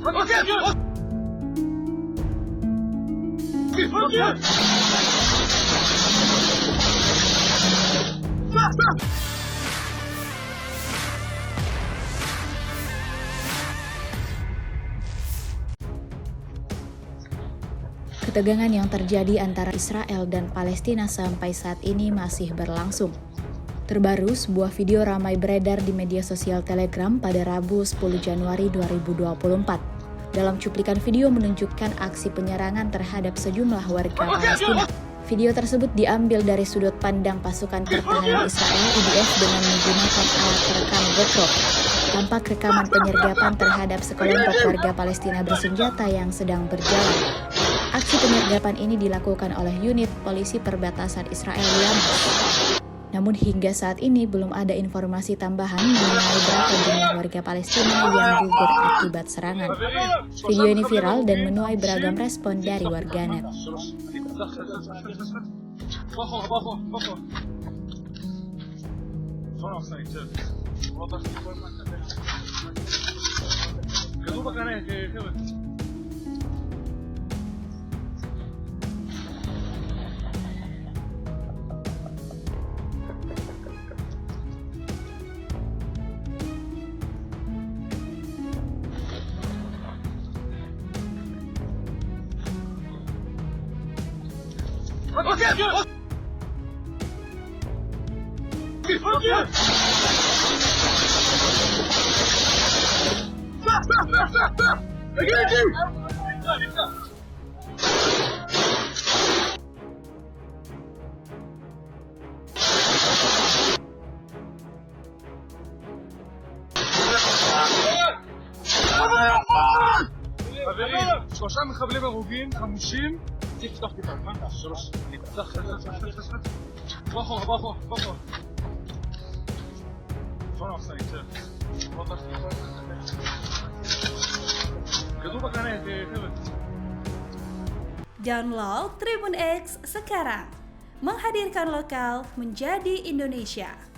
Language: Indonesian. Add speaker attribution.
Speaker 1: Ketegangan yang terjadi antara Israel dan Palestina sampai saat ini masih berlangsung. Terbaru, sebuah video ramai beredar di media sosial Telegram pada Rabu 10 Januari 2024. Dalam cuplikan video menunjukkan aksi penyerangan terhadap sejumlah warga Palestina. Video tersebut diambil dari sudut pandang pasukan pertahanan Israel IDF dengan menggunakan alat perekam GoPro. Tampak rekaman penyergapan terhadap sekelompok warga Palestina bersenjata yang sedang berjalan. Aksi penyergapan ini dilakukan oleh unit polisi perbatasan Israel Hamas. Namun hingga saat ini belum ada informasi tambahan mengenai berapa jumlah warga Palestina yang gugur akibat serangan. Video ini viral dan menuai beragam respon dari warganet.
Speaker 2: חברים, 3 מחבלים הרוגים, חמושים, צריך לפתוח טיפה, מה? 3, נפתח, בוא אחורה, בוא אחורה, בוא אחורה. בוא נעשה ניצר. כדור בקנה, חבר'ה.
Speaker 3: Download Tribun X sekarang, menghadirkan lokal menjadi Indonesia.